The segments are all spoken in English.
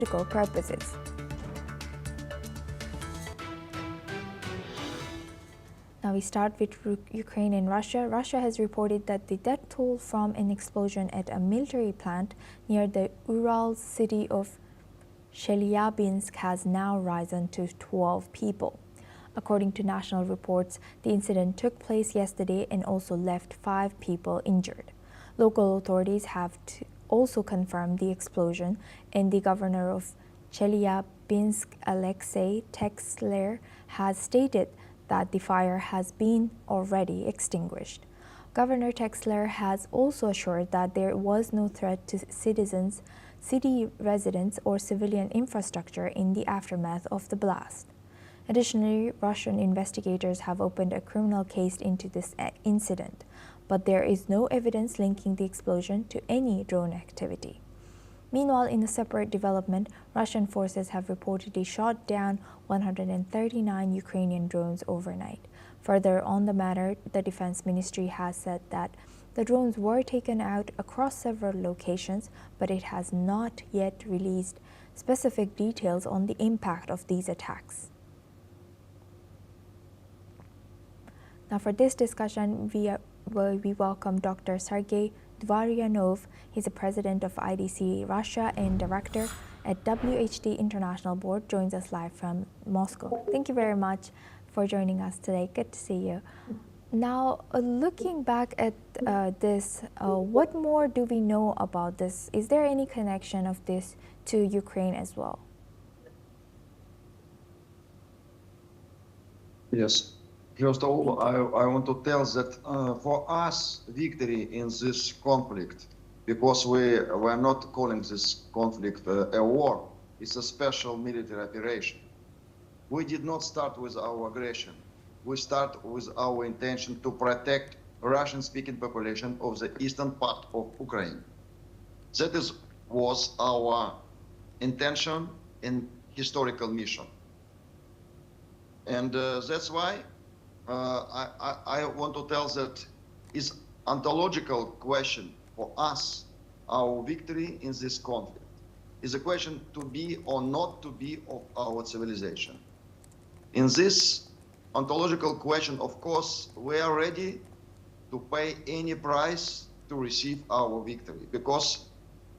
political purposes. Now we start with Ukraine and Russia. Russia has reported that the death toll from an explosion at a military plant near the Ural city of Chelyabinsk has now risen to 12 people. According to national reports, the incident took place yesterday and also left 5 people injured. Local authorities have also confirmed the explosion, and the governor of Chelyabinsk, Alexei Texler, has stated that the fire has been already extinguished. Governor Texler has also assured that there was no threat to citizens, city residents, or civilian infrastructure in the aftermath of the blast. Additionally, Russian investigators have opened a criminal case into this incident, but there is no evidence linking the explosion to any drone activity. Meanwhile, in a separate development, Russian forces have reportedly shot down 139 Ukrainian drones overnight. Further on the matter, the Defense Ministry has said that the drones were taken out across several locations, but it has not yet released specific details on the impact of these attacks. Now, for this discussion, we welcome Dr. Sergei Dvoryanov. He's the president of IDC Russia and director at WHD International Board, joins us live from Moscow. Thank you very much for joining us today. Good to see you. Now, looking back at this, what more do we know about this? Is there any connection of this to Ukraine as well? Yes. First of all, I want to tell that for us, victory in this conflict, because we're not calling this conflict a war, it's a special military operation. We did not start with our aggression. We start with our intention to protect Russian-speaking population of the eastern part of Ukraine. That was our intention and historical mission. And that's why I want to tell that it's ontological question for us. Our victory in this conflict is a question to be or not to be of our civilization. In this ontological question, of course, we are ready to pay any price to receive our victory, because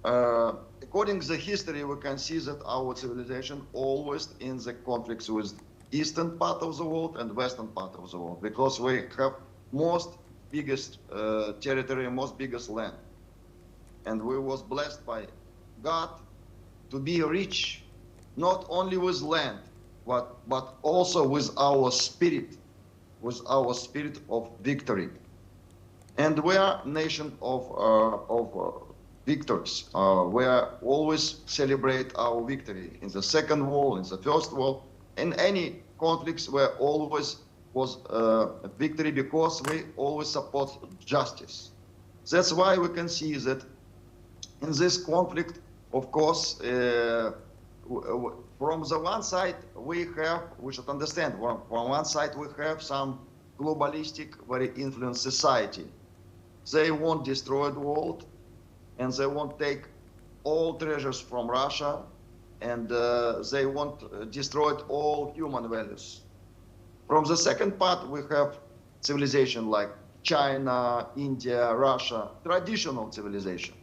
according to the history, we can see that our civilization always in the conflicts with eastern part of the world and western part of the world, because we have most biggest territory, most biggest land. And we was blessed by God to be rich, not only with land, but also with our spirit of victory. And we are a nation of victors. We are always celebrate our victory in the Second World, in the First World. In any conflicts, where always was a victory, because we always support justice. That's why we can see that in this conflict, of course, from the one side, we should understand, from one side we have some globalistic, very influenced society. They won't destroy the world, and they won't take all treasures from Russia, and they won't destroy all human values. From the second part, we have civilization like China, India, Russia, traditional civilizations.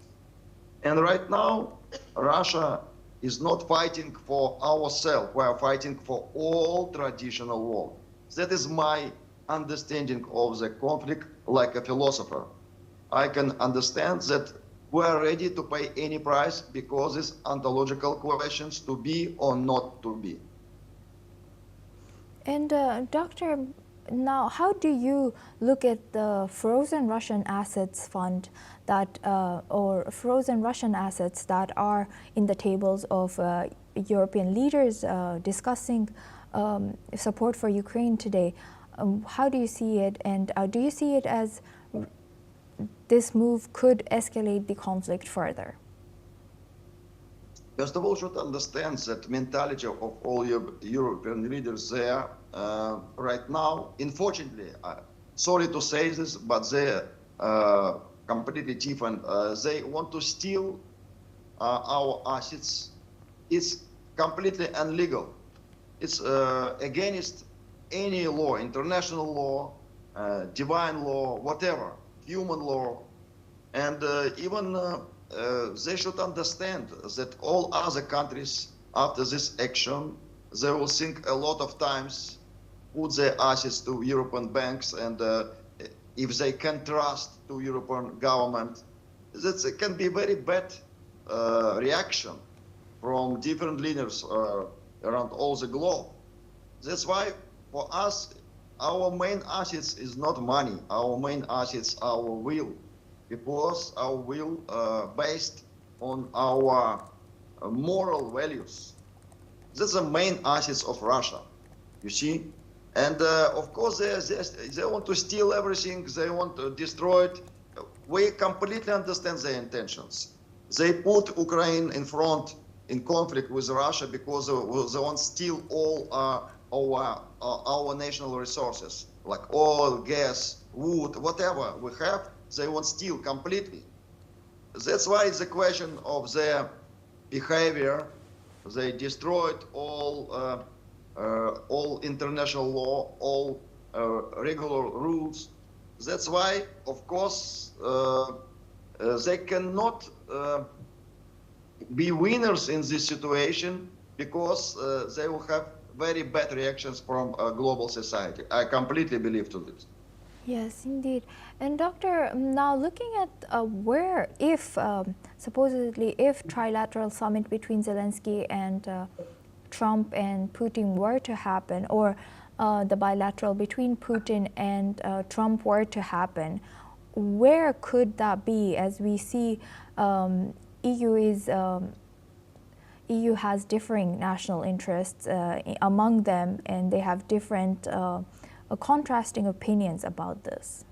And right now, Russia is not fighting for ourselves. We are fighting for all traditional world. That is my understanding of the conflict like a philosopher. I can understand that we are ready to pay any price because it's ontological questions to be or not to be. And Doctor, now how do you look at the frozen Russian assets fund that, or frozen Russian assets that are in the tables of European leaders discussing support for Ukraine today? How do you see it, and do you see it as this move could escalate the conflict further? First of all, should understand that mentality of all European leaders there right now, unfortunately, sorry to say this, but they're completely different. They want to steal our assets It's completely illegal. It's against any law, international law, divine law, whatever, human law. And even they should understand that all other countries, after this action, they will think a lot of times, put their assets to European banks, and if they can trust to European government, that can be very bad reaction from different leaders around all the globe. That's why for us, our main assets is not money. Our main assets are our will, because our will based on our moral values. That's the main assets of Russia, you see. And of course, they want to steal everything. They want to destroy it. We completely understand their intentions. They put Ukraine in front in conflict with Russia because they want to steal all our national resources, like oil, gas, wood, whatever we have. They want to steal completely. That's why it's a question of their behavior. They destroyed all international law, all regular rules. That's why, of course, they cannot be winners in this situation, because they will have very bad reactions from global society. I completely believe to this. Yes, indeed. And Doctor, now looking at where, if supposedly, if trilateral summit between Zelensky and Trump and Putin were to happen, or the bilateral between Putin and Trump were to happen, where could that be? As we see, EU has differing national interests among them, and they have different contrasting opinions about this.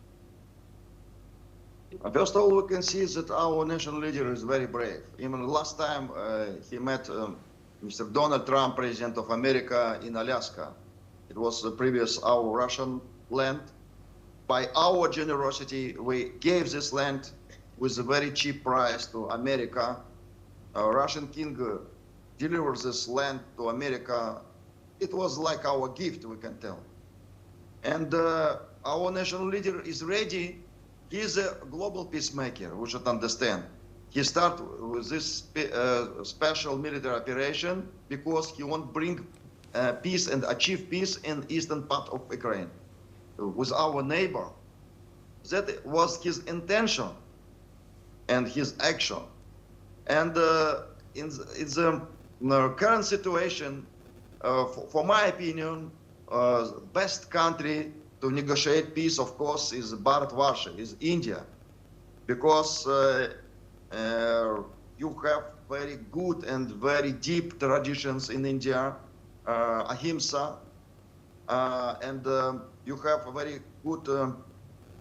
First of all, we can see that our national leader is very brave. Even last time he met Mr. Donald Trump, President of America, in Alaska. It was the previous our Russian land. By our generosity, we gave this land with a very cheap price to America. Russian king delivered this land to America. It was like our gift, we can tell. And our national leader is ready. He is a global peacemaker, we should understand. He started with this special military operation because he wants to bring peace and achieve peace in eastern part of Ukraine with our neighbor. That was his intention and his action. And in the current situation, for my opinion, best country to negotiate peace, of course, is Bharat-Varsha, is India, because you have very good and very deep traditions in India, ahimsa, and you have a very good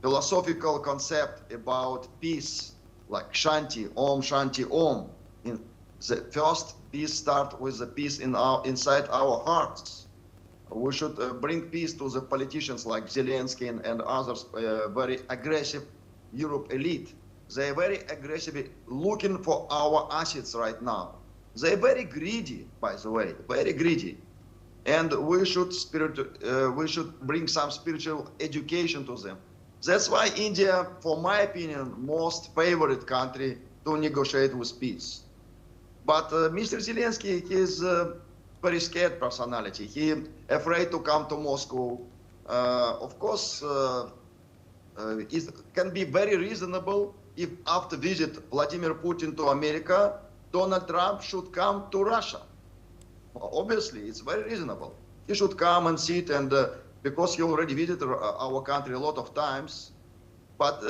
philosophical concept about peace, like Shanti, Om Shanti Om. In the first peace start with the peace inside our hearts. We should bring peace to the politicians like Zelensky and others, very aggressive Europe elite. They're very aggressively looking for our assets right now. They're very greedy, by the way, very greedy. And we should bring some spiritual education to them. That's why India, for my opinion, most favorite country to negotiate with peace. But Mr. Zelensky, he is very scared personality. He afraid to come to Moscow. Of course, it can be very reasonable if after visit Vladimir Putin to America, Donald Trump should come to Russia. Obviously, it's very reasonable. He should come and sit, and because he already visited our country a lot of times. But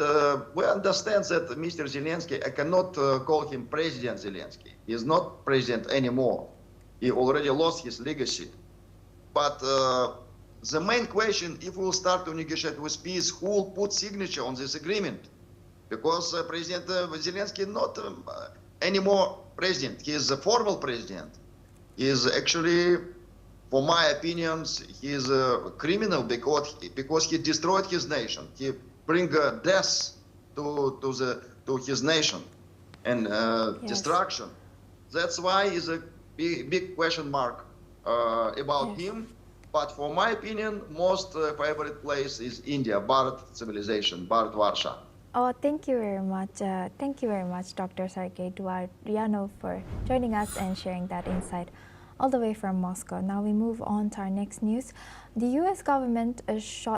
we understand that Mr. Zelensky, I cannot call him President Zelensky. He is not president anymore. He already lost his legacy. But the main question, if we will start to negotiate with peace, who will put signature on this agreement? Because President Zelensky is not anymore president. He is a formal president. He is actually, for my opinions, he is a criminal because he destroyed his nation. He bring death to his nation and Yes. destruction. That's why he's a big question mark about Yes. him. But for my opinion, most favorite place is India, Bharat civilization, Bharat Varsha. Oh, thank you very much. Thank you very much, Dr. Sergey Dvardyanov, for joining us and sharing that insight all the way from Moscow. Now we move on to our next news. The U.S. government shot